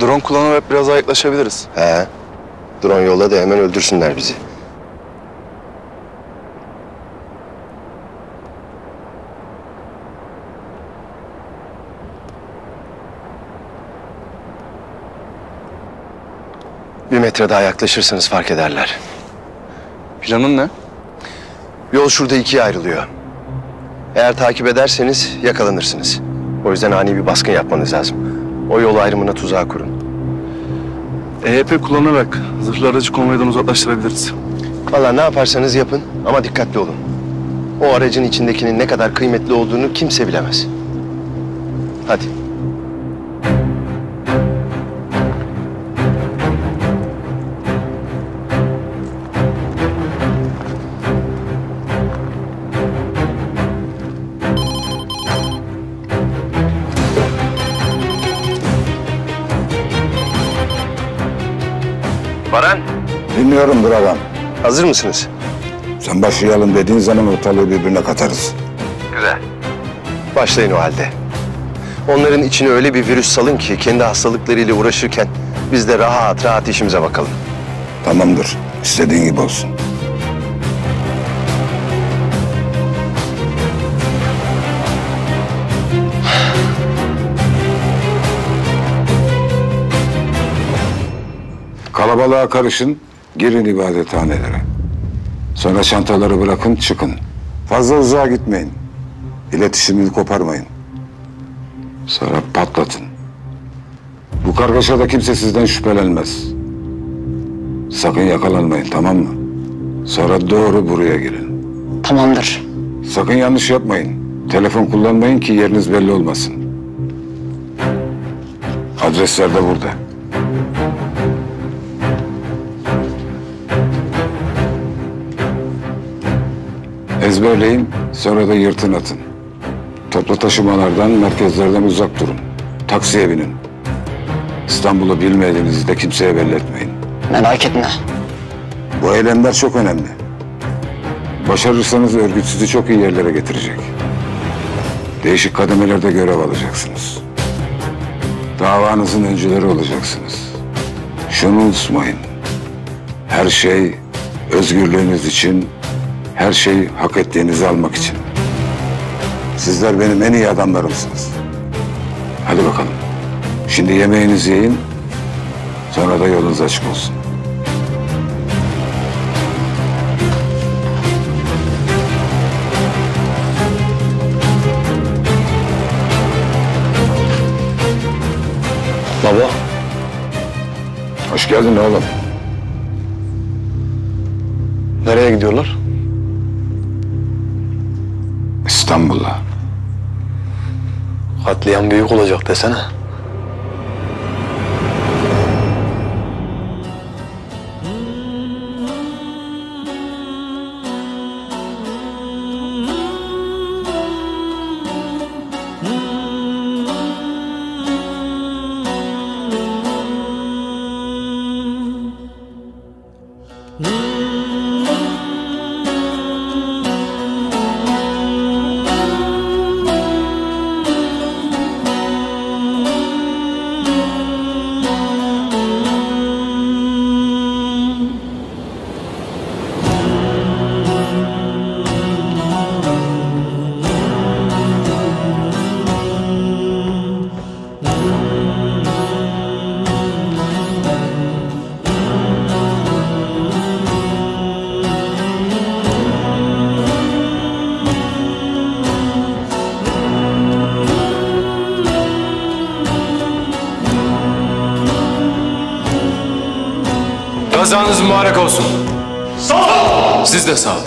Drone kullanarak biraz daha yaklaşabiliriz. He. Drone yolla da hemen öldürsünler bizi. Bir metre daha yaklaşırsanız fark ederler. Planın ne? Yol şurada ikiye ayrılıyor. Eğer takip ederseniz yakalanırsınız. O yüzden ani bir baskın yapmanız lazım. O yol ayrımına tuzağı kurun. EYP kullanarak zırhlı aracı konvoydan uzaklaştırabiliriz. Vallahi ne yaparsanız yapın ama dikkatli olun. O aracın içindekinin ne kadar kıymetli olduğunu kimse bilemez. Hadi. Baran, Dinliyorum Dragan. hazır mısınız? Sen başlayalım dediğin zaman ortalığı birbirine katarız. Güzel. Başlayın o halde. Onların içine öyle bir virüs salın ki kendi hastalıklarıyla uğraşırken biz de rahat rahat işimize bakalım. Tamamdır. İstediğin gibi olsun. Kalabalığa karışın, girin ibadethanelere. Sonra çantaları bırakın, çıkın. Fazla uzağa gitmeyin. İletişimini koparmayın. Sonra patlatın. Bu kargaşada kimse sizden şüphelenmez. Sakın yakalanmayın, tamam mı? Sonra doğru buraya gelin. Tamamdır. Sakın yanlış yapmayın. Telefon kullanmayın ki yeriniz belli olmasın. Adresler de burada. Ezberleyin, sonra da yırtın atın. Toplu taşımalardan, merkezlerden uzak durun. Taksiye binin. İstanbul'u bilmediğinizi de kimseye belli etmeyin. Merak etme. Bu eylemler çok önemli. Başarırsanız örgüt sizi çok iyi yerlere getirecek. Değişik kademelerde görev alacaksınız. Davanızın öncüleri olacaksınız. Şunu unutmayın. Her şey özgürlüğünüz için, her şey hak ettiğinizi almak için. Sizler benim en iyi adamlarımsınız. Hadi bakalım. Şimdi yemeğinizi yiyin, sonra da yolunuz açık olsun. Baba. Hoş geldin oğlum. Nereye gidiyorlar? İstanbul'a. Katliam büyük olacak desene. Kazanız mübarek olsun. Sağ ol. Siz de sağ olun.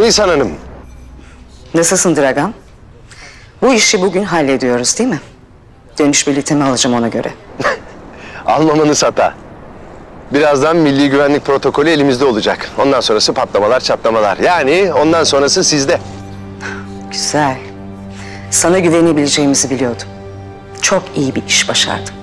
Nisan Hanım. Nasılsın Dragan? Bu işi bugün hallediyoruz değil mi? Dönüş biletimi alacağım ona göre. Almamanız hata. Birazdan milli güvenlik protokolü elimizde olacak. Ondan sonrası patlamalar, çatlamalar. Yani ondan sonrası sizde. Güzel. Sana güvenebileceğimizi biliyordum. Çok iyi bir iş başardın.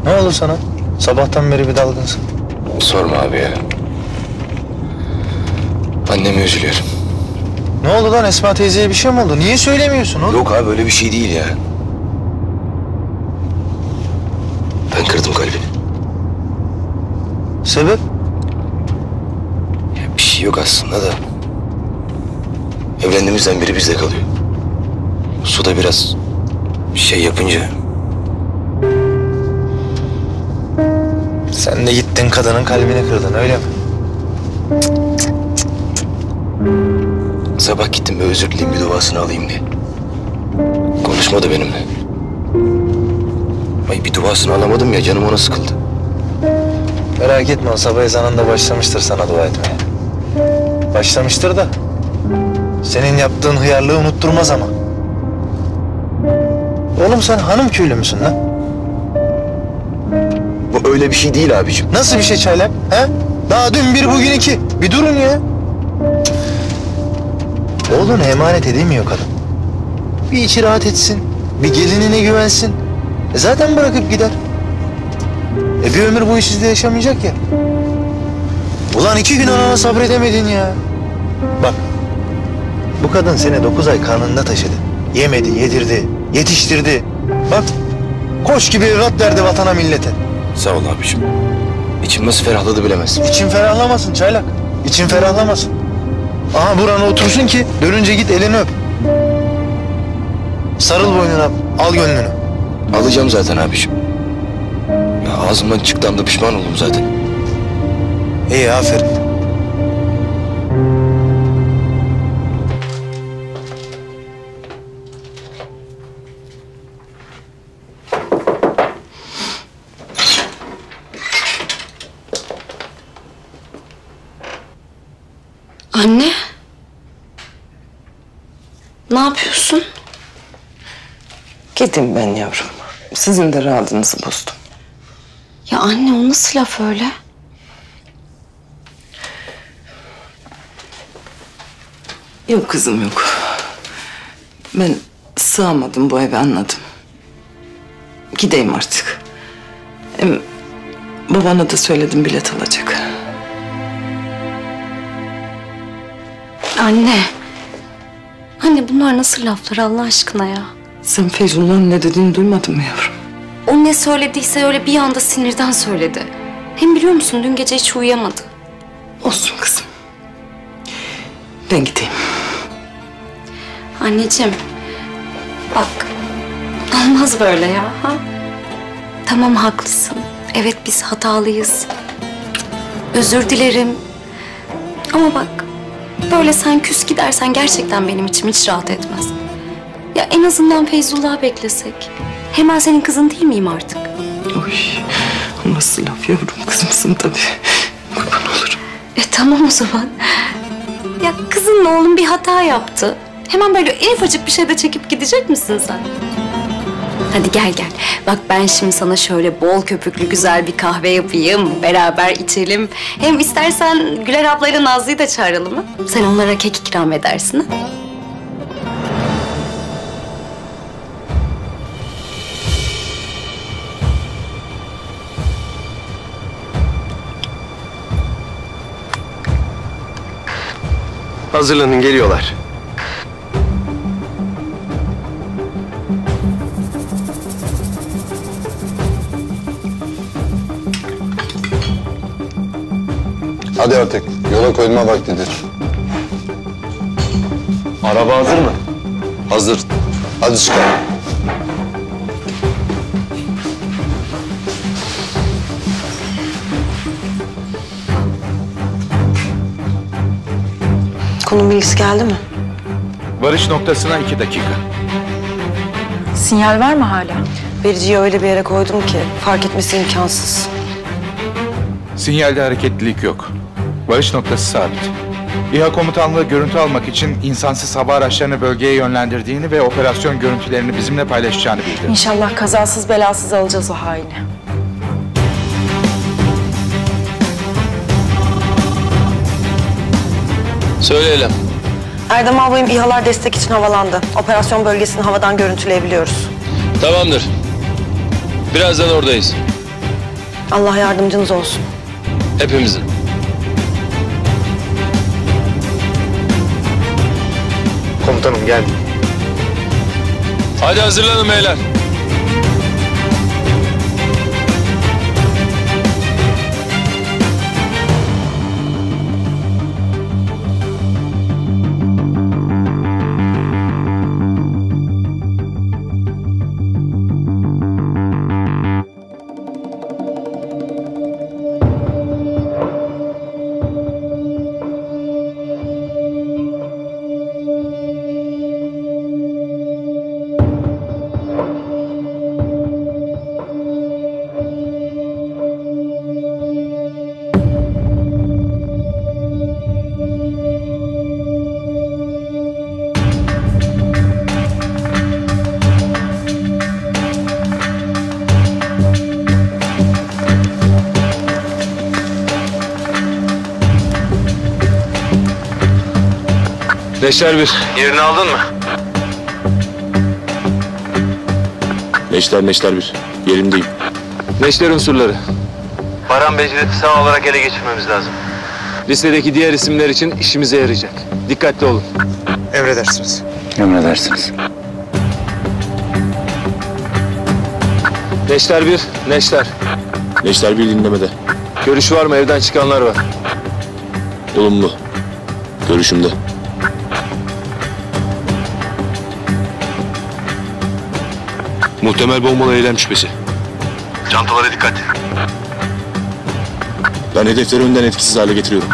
Ne oldu sana? Sabahtan beri bir dalgınsın. Sorma abi ya. Anneme üzülüyorum. Ne oldu lan? Esma teyzeye bir şey mi oldu? Niye söylemiyorsun oğlum? Yok abi öyle bir şey değil ya. Ben kırdım kalbini. Sebep? Ya bir şey yok aslında da. Evlendiğimizden beri bizde kalıyor. Suda biraz şey yapınca. Sen de gittin kadının kalbini kırdın öyle mi? Sabah gittim bir özür dileyim bir duasını alayım diye. Konuşmadı benimle. Ay bir duasını alamadım ya canım ona sıkıldı. Merak etme o sabah ezanında başlamıştır sana dua etmeye. Başlamıştır da. Senin yaptığın hıyarlığı unutturmaz ama. Oğlum sen hanım köylü müsün lan? Bu öyle bir şey değil abiciğim. Nasıl bir şey Çaylak? He? Daha dün bir bugün iki. Bir durun ya. Oğlunu emanet edemiyor kadın. Bir içi rahat etsin. Bir gelinine güvensin. Zaten bırakıp gider. Bir ömür bu iş sizde yaşamayacak ya. Ulan 2 gün anana sabredemedin ya. Bak. Bu kadın seni 9 ay karnında taşıdı. Yemedi, yedirdi, yetiştirdi. Bak. Koç gibi evlat verdi vatana millete. Sağ ol abiciğim. İçim nasıl ferahladı bilemezsin. İçin ferahlamasın Çaylak. İçin ferahlamasın. Aha burana otursun ki dönünce git elini öp. Sarıl boynuna, al gönlünü. Alacağım zaten abiciğim. Ya ağzımdan çıktı anda pişman oldum zaten. İyi aferin. Anne. Ne yapıyorsun? Gidin ben yavrum. Sizin de rahatınızı bozdum. Ya anne o nasıl laf öyle? Yok kızım yok. Ben sığamadım bu eve anladım. Gideyim artık. Hem babana da söyledim bilet alacak. Anne. Anne bunlar nasıl laflar Allah aşkına ya? Sen Feyzullah'ın ne dediğini duymadın mı yavrum? O ne söylediyse öyle bir anda sinirden söyledi. Hem biliyor musun dün gece hiç uyuyamadı. Olsun kızım. Ben gideyim. Anneciğim. Bak. Olmaz böyle ya. Ha? Tamam haklısın. Evet biz hatalıyız. Özür dilerim. Ama bak. Böyle sen küs gidersen gerçekten benim içim hiç rahat etmez. Ya en azından Feyzullah'ı beklesek. Hemen senin kızın değil miyim artık? Oy, o nasıl laf yavrum kızımsın tabii. Kurban olurum. Tamam o zaman. Ya kızınla oğlum bir hata yaptı. Hemen böyle en ufacık bir şeyde çekip gidecek misin sen? Hadi gel gel. Bak ben şimdi sana şöyle bol köpüklü güzel bir kahve yapayım. Beraber içelim. Hem istersen Güler ablayla Nazlı'yı da çağıralım mı? Sen onlara kek ikram edersin ha? Hazırlanın, geliyorlar. Hadi artık. Yola koyulma vaktidir. Araba hazır mı? Hazır. Hadi çıkalım. Konum bilgisi geldi mi? Varış noktasına 2 dakika. Sinyal var mı hala? Vericiyi öyle bir yere koydum ki fark etmesi imkansız. Sinyalde hareketlilik yok. Varış noktası sabit. İHA komutanlığı görüntü almak için insansız hava araçlarını bölgeye yönlendirdiğini ve operasyon görüntülerini bizimle paylaşacağını bildirdi. İnşallah kazasız belasız alacağız o haini. Söyleyelim. Erdem albayım İHA'lar destek için havalandı. Operasyon bölgesini havadan görüntüleyebiliyoruz. Tamamdır. Birazdan oradayız. Allah yardımcınız olsun. Hepimizin. Komutanım geldi. Hadi hazırlanın beyler. Neşter bir. Yerini aldın mı? Neşter bir. Yerimdeyim. Neşter unsurları. Baran Becret'i sağ olarak ele geçirmemiz lazım. Listedeki diğer isimler için işimize yarayacak. Dikkatli olun. Emredersiniz. Emredersiniz. Neşter bir, Neşter. Neşter bir dinlemede. Görüş var mı? Evden çıkanlar var. Olumlu. Görüşümde. Muhtemel bombalı eylem şüphesi. Çantalara dikkat. Ben hedefleri önden etkisiz hale getiriyorum.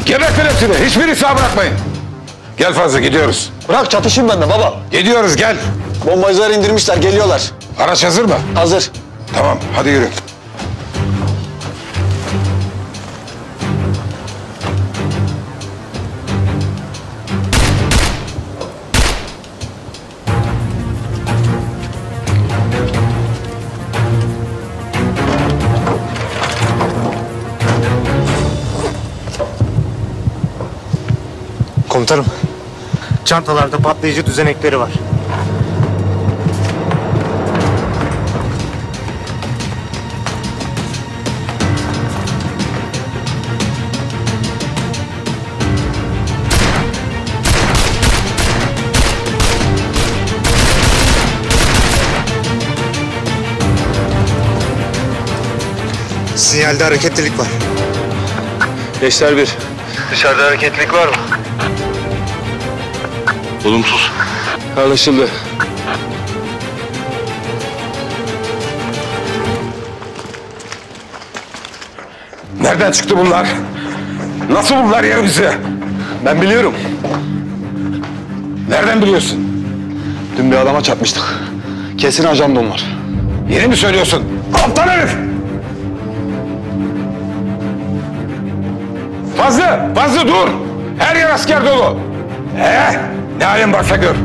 Gebertin hepsini. Hiçbirini sağ bırakmayın. Gel Fazlı gidiyoruz. Bırak çatışayım ben de baba. Gidiyoruz gel. Bombacılar indirmişler geliyorlar. Araç hazır mı? Hazır. Tamam hadi yürü. Komutanım. Çantalarda patlayıcı düzenekleri var. Sinyalde hareketlilik var. Neşter bir. Dışarıda hareketlilik var mı? Olumsuz. Anlaşıldı. Nereden çıktı bunlar? Nasıl buldular yerimizi? Ben biliyorum. Nereden biliyorsun? Dün bir adama çarpmıştık. Kesin ajan onlar. Yeni mi söylüyorsun? Aptal herif! Fazlı dur! Her yer asker dolu. Ne halin varsa gör.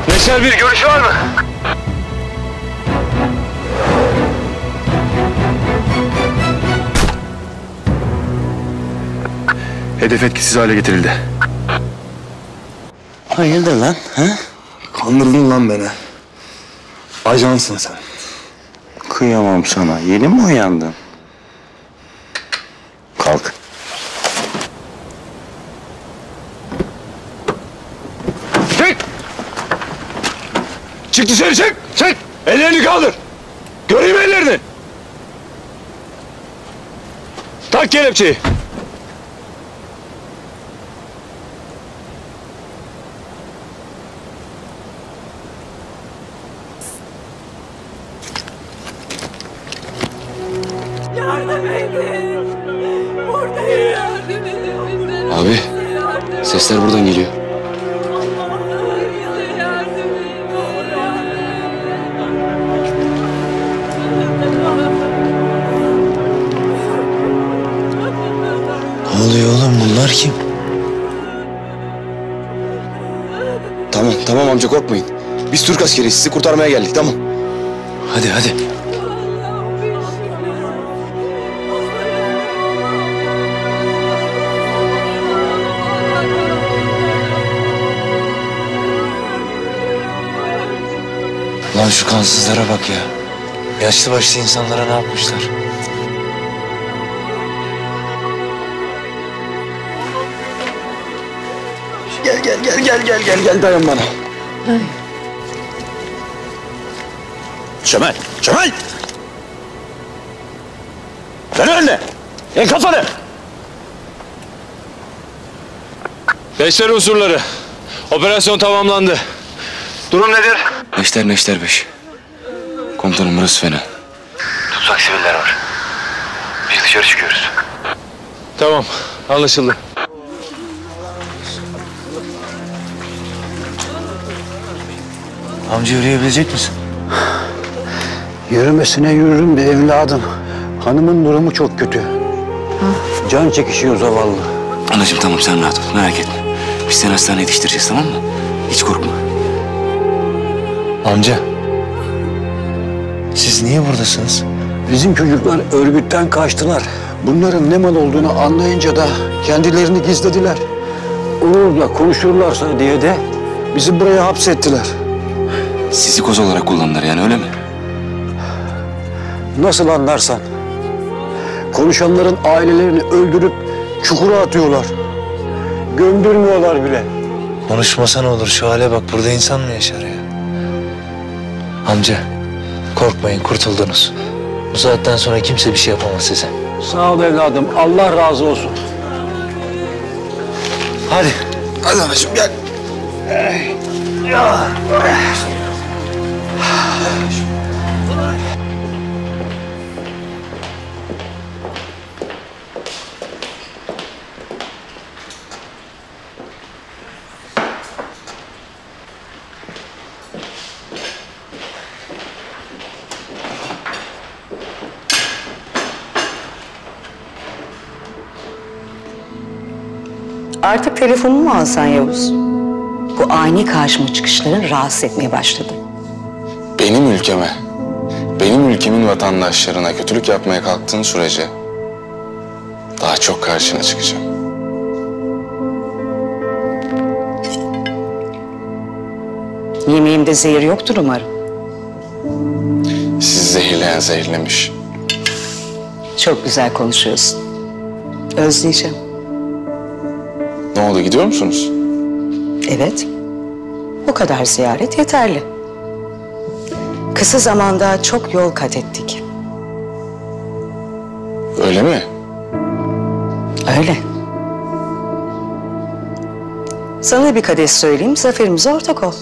Neşter bir görüşü var mı? Hedef etkisiz hale getirildi. Hayırdır lan? Ha? Kandırdın lan beni. Ajansın sen. Kıyamam sana. Yeni mi uyandın? Kalk. Çık! Çık dışarı çık! Çık! Ellerini kaldır! Göreyim ellerini! Tak kelepçeyi! Abi, sesler buradan geliyor. Ne oluyor oğlum, bunlar kim? Tamam amca, korkmayın. Biz Türk askeriyiz, sizi kurtarmaya geldik, tamam. Hadi hadi. Lan şu kansızlara bak ya. Yaşlı başlı insanlara ne yapmışlar? Gel dayan bana. Cemal! Cemal! Dön önüne! El kafanı! Neşter unsurları. Operasyon tamamlandı. Durum nedir? Neşter 5. Komutanım burası fena. Tutsak siviller var. Biz dışarı çıkıyoruz. Tamam, anlaşıldı. Amca yürüyebilecek misin? Yürümesine yürürüm de evladım. Hanımın durumu çok kötü. Can çekişiyor zavallı. Anacığım tamam, sen rahat ol, merak etme. Biz seni hastaneye yetiştireceğiz, tamam mı? Hiç korkma. Amca. Siz niye buradasınız? Bizim çocuklar örgütten kaçtılar. Bunların ne mal olduğunu anlayınca da kendilerini gizlediler. Olur da konuşurlarsa diye de bizi buraya hapsettiler. Sizi koz olarak kullandılar yani, öyle mi? Nasıl anlarsan. Konuşanların ailelerini öldürüp çukura atıyorlar. Gömdürmüyorlar bile. Konuşmasa ne olur, şu hale bak, burada insan mı yaşar ya? Amca, korkmayın, kurtuldunuz. Bu saatten sonra kimse bir şey yapamaz size. Sağ ol evladım, Allah razı olsun. Hadi. Hadi anacığım gel. Artık telefonumu mu alsan Yavuz? Bu ani karşıma çıkışların rahatsız etmeye başladı. Benim ülkeme, benim ülkemin vatandaşlarına kötülük yapmaya kalktığın sürece daha çok karşına çıkacağım. Yemeğimde zehir yoktur umarım. Sizi zehirleyen zehirlemiş. Çok güzel konuşuyorsun. Özleyeceğim. Ne oldu, gidiyor musunuz? Evet. O kadar ziyaret yeterli. Kısa zamanda çok yol kat ettik. Öyle mi? Öyle. Sana bir kadeh söyleyeyim, zaferimize ortak ol.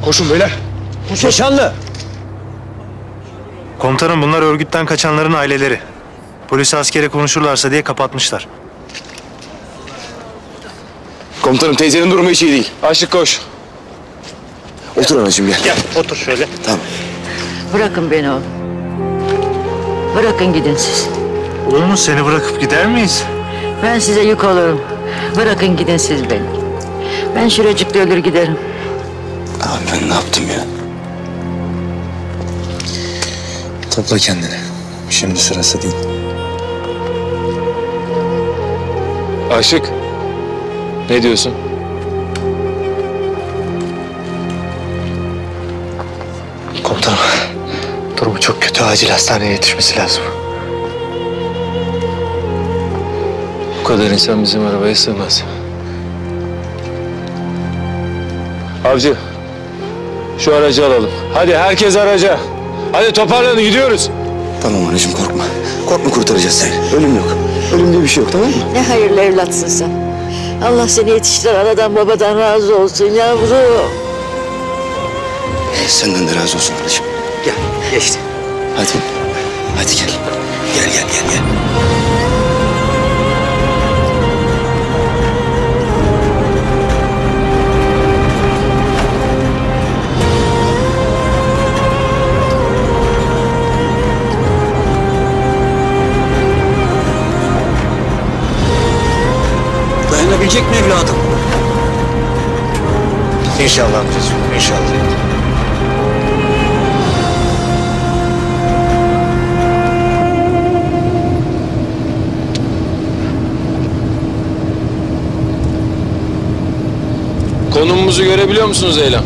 Koşun beyler. Keşanlı. Komutanım bunlar örgütten kaçanların aileleri. Polis askeri konuşurlarsa diye kapatmışlar. Komutanım teyzenin durumu hiç iyi değil. Aşık koş. Otur anacığım gel. Gel otur şöyle. Tamam. Bırakın beni oğlum. Bırakın gidin siz. Olur mu? Seni bırakıp gider miyiz? Ben size yük olurum. Bırakın gidin siz beni. Ben şuracıkta ölür giderim. Abi ben ne yaptım ya? Topla kendini. Şimdi sırası değil. Aşık. Ne diyorsun? Komutanım, durumu çok kötü. Acil hastaneye yetişmesi lazım. Bu kadar insan bizim arabaya sığmaz. Avcı, şu aracı alalım. Hadi herkes araca. Hadi toparlanın gidiyoruz. Tamam anneciğim korkma. Korkma kurtaracağız seni. Ölüm yok. Ölüm diye bir şey yok tamam mı? Ne hayırlı evlatsın sen. Allah seni yetiştir, anadan babadan razı olsun yavrum. Senden de razı olsun anneciğim. Gel geçti. Hadi. Hadi gel. Gel. Dayanabilecek mi evladım? İnşallah amcacığım, inşallah. Konumumuzu görebiliyor musunuz Eylem?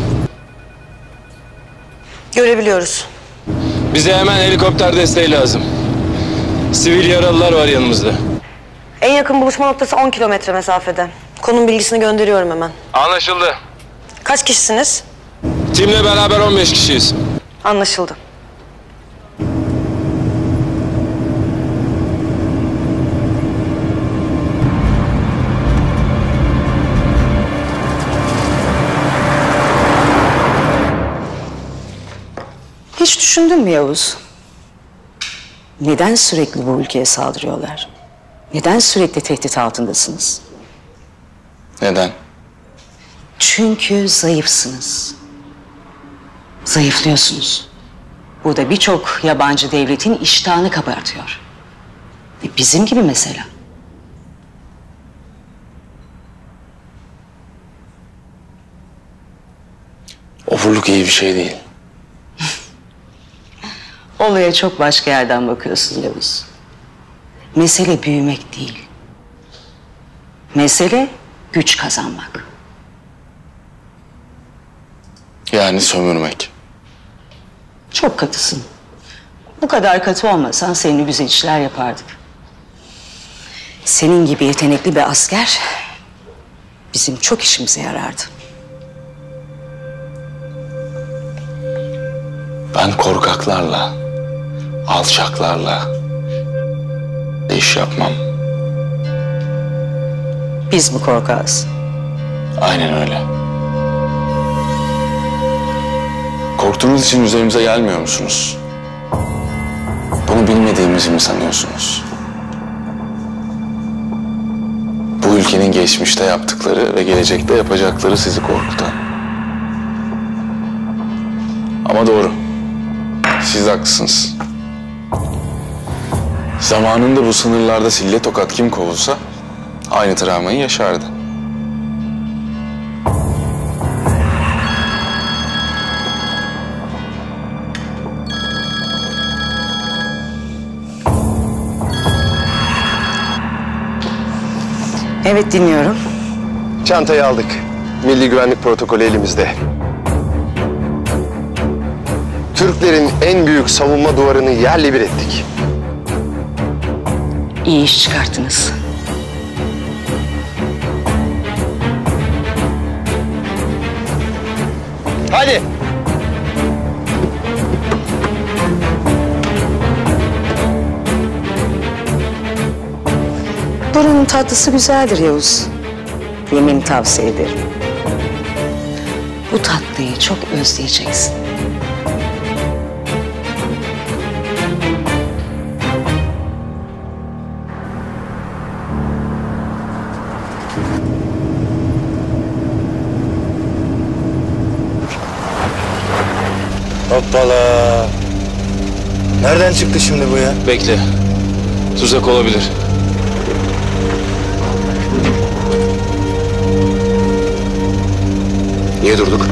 Görebiliyoruz. Bize hemen helikopter desteği lazım. Sivil yaralılar var yanımızda. En yakın buluşma noktası 10 kilometre mesafede. Konum bilgisini gönderiyorum hemen. Anlaşıldı. Kaç kişisiniz? Timle beraber 15 kişiyiz. Anlaşıldı. Hiç düşündün mü Yavuz? Neden sürekli bu ülkeye saldırıyorlar? Neden sürekli tehdit altındasınız? Neden? Çünkü zayıfsınız. Zayıflıyorsunuz. Bu da birçok yabancı devletin iştahını kabartıyor. Bizim gibi mesela. Ofurluk iyi bir şey değil. Olaya çok başka yerden bakıyorsun Yavuz. Mesele büyümek değil. Mesele güç kazanmak. Yani sömürmek. Çok katısın. Bu kadar katı olmasan seninle güzel işler yapardık. Senin gibi yetenekli bir asker bizim çok işimize yarardı. Ben korkaklarla, alçaklarla iş yapmam. Biz mi korkağız? Aynen öyle. Korktuğunuz için üzerimize gelmiyor musunuz? Bunu bilmediğimizi mi sanıyorsunuz? Bu ülkenin geçmişte yaptıkları ve gelecekte yapacakları sizi korkutan. Ama doğru. Siz haklısınız. Zamanında bu sınırlarda sille tokat kim kovulsa aynı travmayı yaşardı. Evet dinliyorum. Çantayı aldık. Milli güvenlik protokolü elimizde. Türklerin en büyük savunma duvarını yerle bir ettik. İyi iş çıkarttınız. Hadi. Buranın tatlısı güzeldir Yavuz. Yemeni tavsiye ederim. Bu tatlıyı çok özleyeceksin. Hoppala. Nereden çıktı şimdi bu ya? Bekle. Tuzak olabilir. Niye durduk?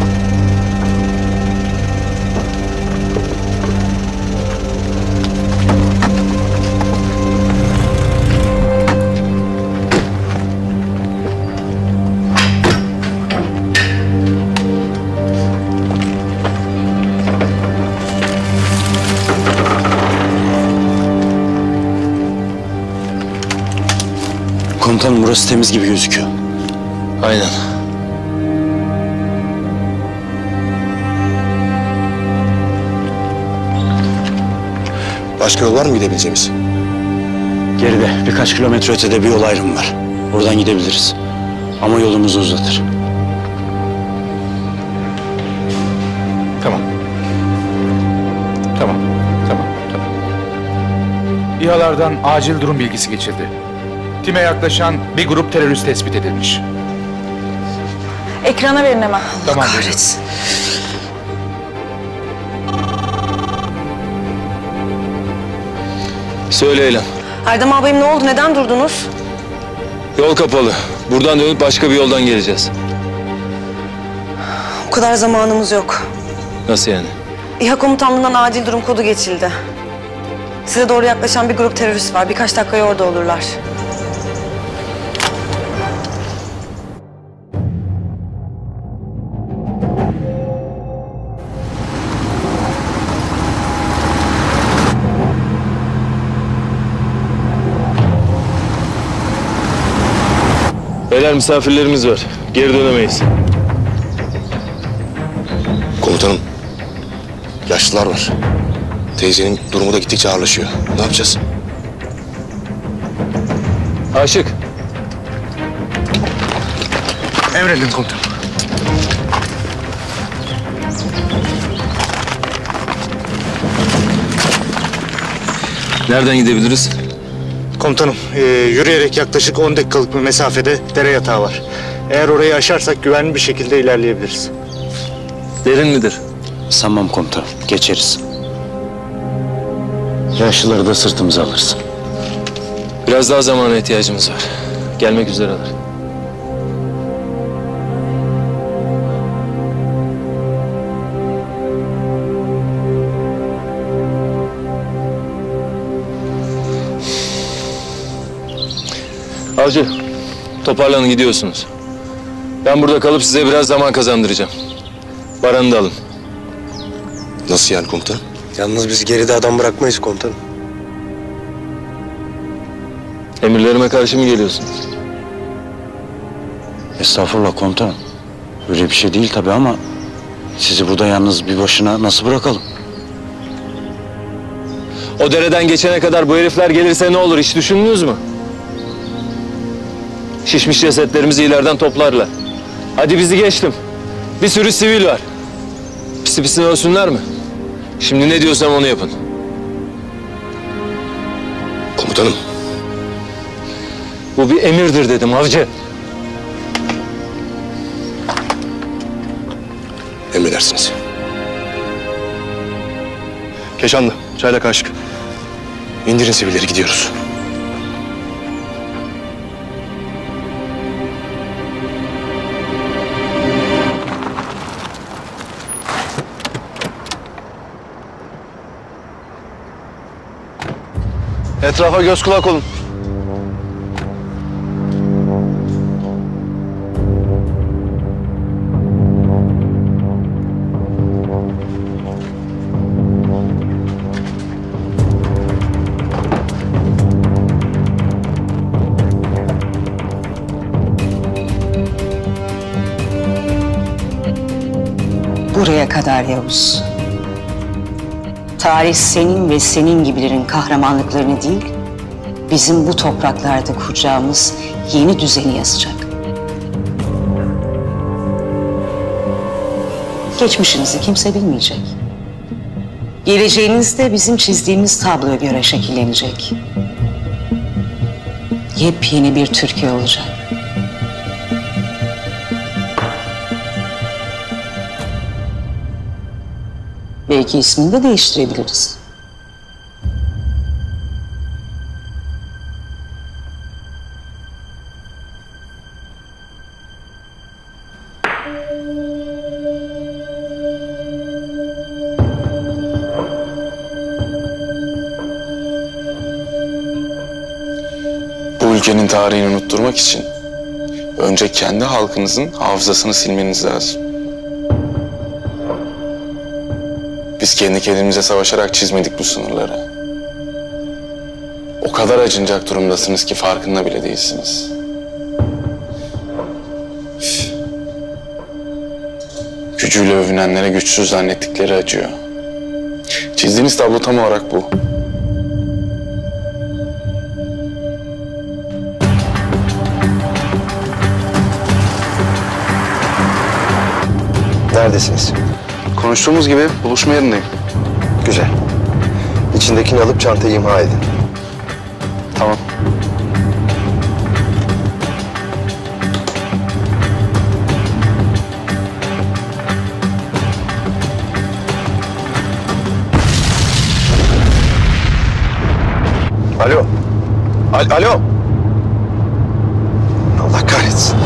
Komutanım burası temiz gibi gözüküyor. Aynen. Başka yol var mı gidebileceğimiz? Geride birkaç kilometre ötede bir yol ayrımı var. Oradan gidebiliriz. Ama yolumuzu uzatır. Tamam. Tamam. İHA'lardan acil durum bilgisi geçildi. Time yaklaşan bir grup terörist tespit edilmiş. Ekrana verin hemen. Tamam. Kahretsin. Söyle Eylem. Erdem ağabeyim ne oldu? Neden durdunuz? Yol kapalı. Buradan dönüp başka bir yoldan geleceğiz. O kadar zamanımız yok. Nasıl yani? İHA komutanlığından acil durum kodu geçildi. Size doğru yaklaşan bir grup terörist var. Birkaç dakikaya orada olurlar. Beyler misafirlerimiz var. Geri dönemeyiz. Komutanım, yaşlılar var. Teyzenin durumu da gittikçe ağırlaşıyor. Ne yapacağız? Aşık. Emredin komutanım. Nereden gidebiliriz? Komutanım, yürüyerek yaklaşık 10 dakikalık bir mesafede dere yatağı var. Eğer orayı aşarsak güvenli bir şekilde ilerleyebiliriz. Derin midir? Sanmam komutanım. Geçeriz. Yaşlıları da sırtımıza alırız. Biraz daha zamana ihtiyacımız var. Gelmek üzereler. Avcı, toparlanın gidiyorsunuz. Ben burada kalıp size biraz zaman kazandıracağım. Baran'ı da alın. Nasıl yani komutanım? Yalnız biz geride adam bırakmayız komutanım. Emirlerime karşı mı geliyorsunuz? Estağfurullah komutanım. Öyle bir şey değil tabii ama sizi burada yalnız bir başına nasıl bırakalım? O dereden geçene kadar bu herifler gelirse ne olur hiç düşündünüz mü? Şişmiş cesetlerimizi ileriden toplarlar. Hadi bizi geçtim. Bir sürü sivil var. Pisi pisine ölsünler mi? Şimdi ne diyorsam onu yapın. Komutanım. Bu bir emirdir dedim avcı. Emredersiniz. Keşanlı, çayla kaşık. İndirin sivilleri, gidiyoruz. Etrafa göz kulak olun. Buraya kadar Yavuz. Tarih senin ve senin gibilerin kahramanlıklarını değil, bizim bu topraklarda kuracağımız yeni düzeni yazacak. Geçmişinizi kimse bilmeyecek. Geleceğiniz de bizim çizdiğimiz tabloya göre şekillenecek. Yepyeni bir Türkiye olacak. Belki ismini de değiştirebiliriz. Bu ülkenin tarihini unutturmak için önce kendi halkınızın hafızasını silmeniz lazım. Biz kendi kendimize savaşarak çizmedik bu sınırları. O kadar acınacak durumdasınız ki farkında bile değilsiniz. Gücüyle övünenlere güçsüz zannettikleri acıyor. Çizdiğiniz tablo tam olarak bu. Neredesiniz? Konuştuğumuz gibi buluşma yerindeyim. Güzel. İçindekini alıp çantayı imha edin. Tamam. Alo. Alo. Allah kahretsin.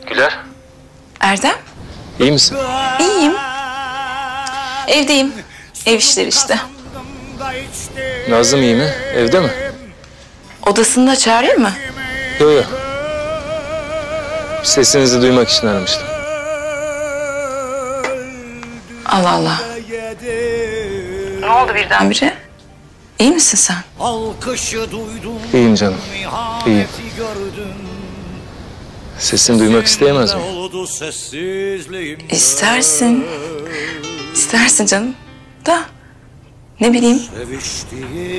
Güler, Erdem, iyi misin? iyiyim. Evdeyim. Ev işleri işte. Nazım iyi mi? Evde mi? Odasında çağırayım mı? Yok yok. Sesinizi duymak için aramıştım. Allah Allah. Ne oldu birdenbire? İyi misin sen? İyiyim canım, iyiyim. Sesini duymak isteyemez miyim? İstersin. İstersin canım. Da ne bileyim.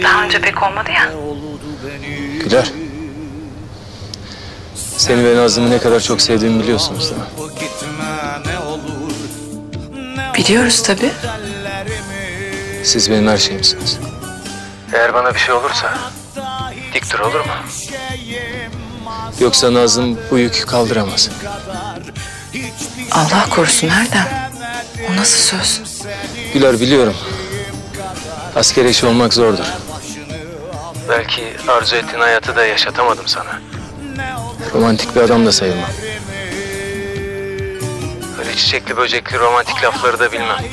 Daha önce pek olmadı ya. Güler. Seni ve Nazım'ı ne kadar çok sevdiğimi biliyorsunuz değil mi? Biliyoruz tabii. Siz benim her şeyimsiniz. Eğer bana bir şey olursa dik dur, olur mu? Yoksa Nazım bu yükü kaldıramaz. Allah korusun Erdem. O nasıl söz? Güler, biliyorum. Asker eşi olmak zordur. Belki arzu ettiğin hayatı da yaşatamadım sana. Romantik bir adam da sayılmam. Öyle çiçekli böcekli romantik lafları da bilmem.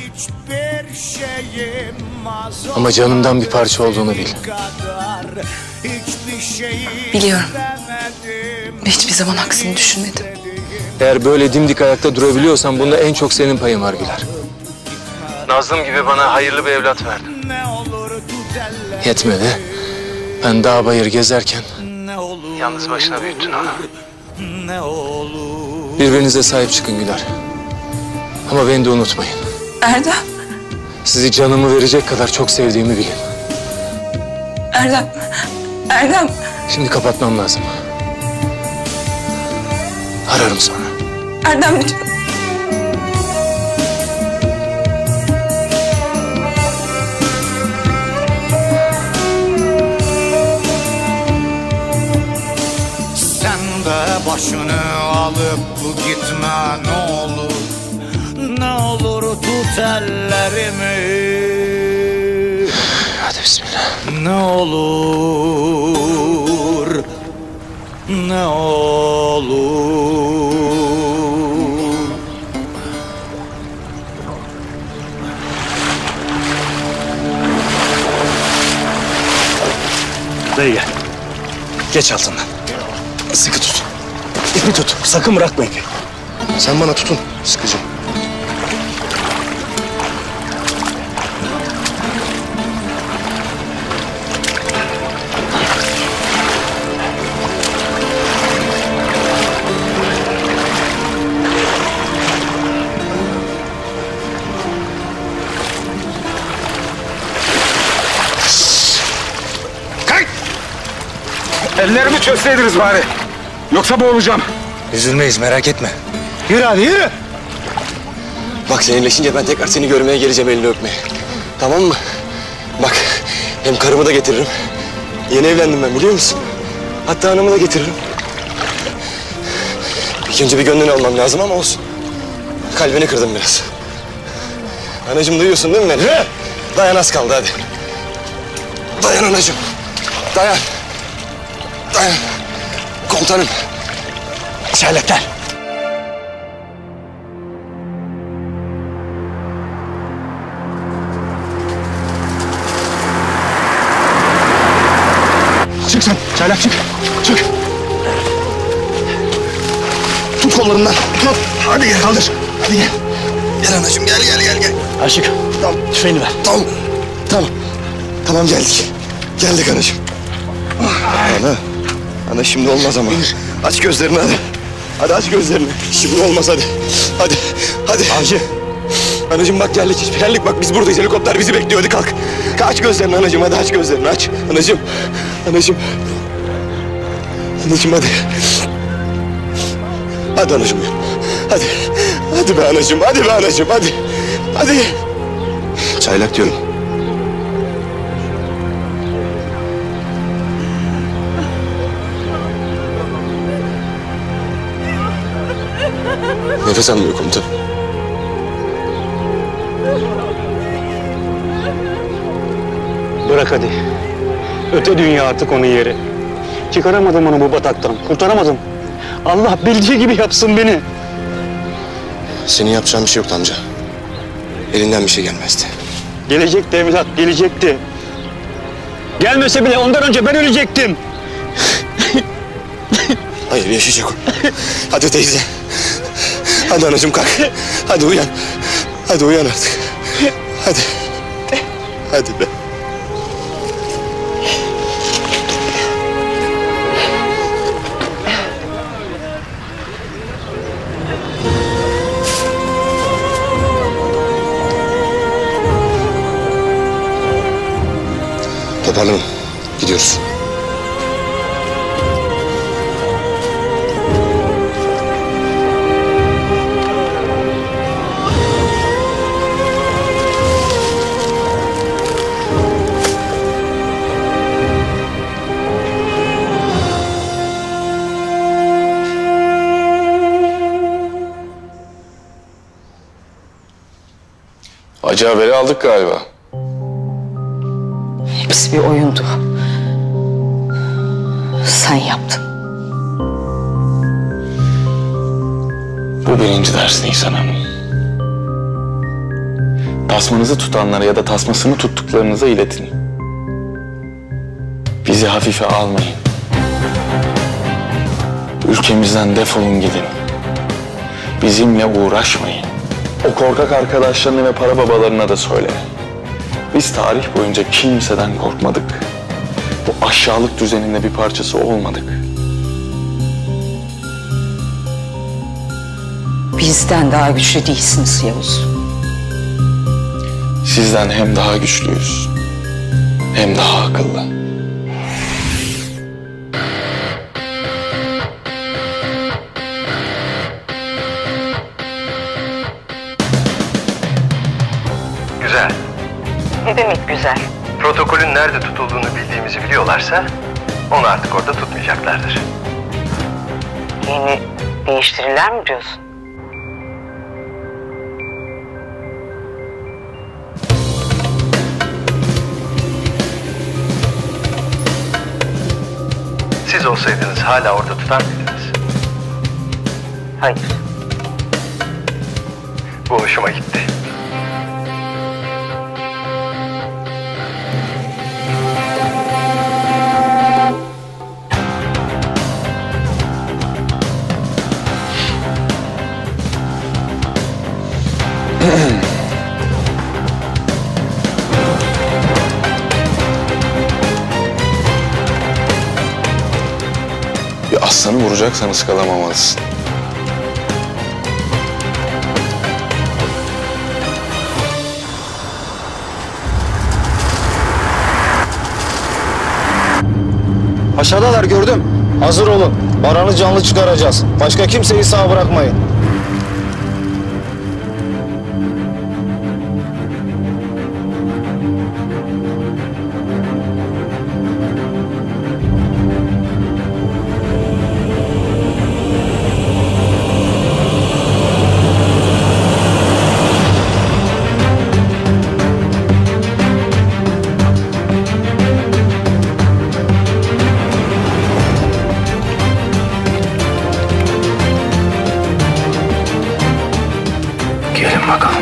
Ama canımdan bir parça olduğunu bil. Biliyorum. Hiçbir zaman aksini düşünmedim. Eğer böyle dimdik ayakta durabiliyorsan bunda en çok senin payın var Güler. Nazlım gibi bana hayırlı bir evlat verdin. Yetmedi. Ben dağ bayır gezerken yalnız başına büyüttün onu. Birbirinize sahip çıkın Güler. Ama beni de unutmayın. Erdem. Sizi canımı verecek kadar çok sevdiğimi bilin. Erdem. Erdem. Şimdi kapatmam lazım. Ararım sonra. Erdem lütfen. Sen de başını alıp gitme ne olur. Ne olur tut ellerimi. Hadi bismillah. Ne olur ne olur. Dayı gel. Geç altından. Sıkı tut. İpi tut. Sakın bırakma ipi. Sen bana tutun sıkıcı. Ellerimi çözseydiniz bari. Yoksa boğulacağım. Üzülmeyiz, merak etme. Yürü hadi yürü. Bak sen iyileşince ben tekrar seni görmeye geleceğim, elini öpmeye. Tamam mı? Bak hem karımı da getiririm. Yeni evlendim ben, biliyor musun? Hatta hanımı da getiririm. İlk önce bir gönlünü almam lazım ama olsun. Kalbini kırdım biraz. Anacığım duyuyorsun değil mi beni? Dayan, az kaldı hadi. Dayan anacığım. Dayan. Dayan. Komutanım. Çaylak gel. Çık sen. Çaylak çık. Çık. Tut kollarından. Tut. Hadi gel. Kaldır. Hadi gel. Gel anacığım, gel gel gel gel. Aşık. Tamam. Tüfeğini ver. Tamam. Tamam. Tamam geldik. Geldik anacığım. Ana. Ana şimdi olmaz ama. Aç gözlerini hadi. Hadi aç gözlerini. Şimdi olmaz hadi. Hadi. Hadi. Avcı. Anacığım bak geldik. Geldik bak, biz buradayız. Helikopter bizi bekliyor. Hadi kalk. Aç gözlerini anacığım, hadi aç gözlerini aç. Anacığım. Anacığım. Anacığım hadi. Hadi anacığım. Hadi. Hadi be anacığım. Hadi be anacığım. Hadi. Hadi. Çaylak diyorum. Nefes almıyor komutan. Bırak hadi. Öte dünya artık onun yeri. Çıkaramadım onu bu bataktan. Kurtaramadım. Allah bildiği gibi yapsın beni. Senin yapacağın bir şey yoktu amca. Elinden bir şey gelmezdi. Gelecekti evlat, gelecekti. Gelmese bile ondan önce ben ölecektim. Hayır, yaşayacak o. Hadi teyze. Hadi anacığım kalk. Hadi uyan. Hadi uyan artık. Hadi. Hadi be. Toparlanın. Gidiyoruz. Acı haberi aldık galiba. Hepsi bir oyundu. Sen yaptın. Bu birinci ders Nisan Hanım. Tasmanızı tutanlara ya da tasmasını tuttuklarınıza iletin. Bizi hafife almayın. Ülkemizden defolun gidin. Bizimle uğraşmayın. O korkak arkadaşlarına ve para babalarına da söyle. Biz tarih boyunca kimseden korkmadık. Bu aşağılık düzenin de bir parçası olmadık. Bizden daha güçlü değilsiniz Yavuz. Sizden hem daha güçlüyüz, hem daha akıllı. Güzel. Ne demek güzel? Protokolün nerede tutulduğunu bildiğimizi biliyorlarsa onu artık orada tutmayacaklardır. Yeni değiştirirler mi diyorsun? Siz olsaydınız hala orada tutar mıydınız? Hayır. Bu hoşuma gitti. Bir aslanı vuracaksan ıskalamamalısın. Aşağıdalar gördüm. Hazır olun. Baran'ı canlı çıkaracağız. Başka kimseyi sağ bırakmayın. Gelin bakalım.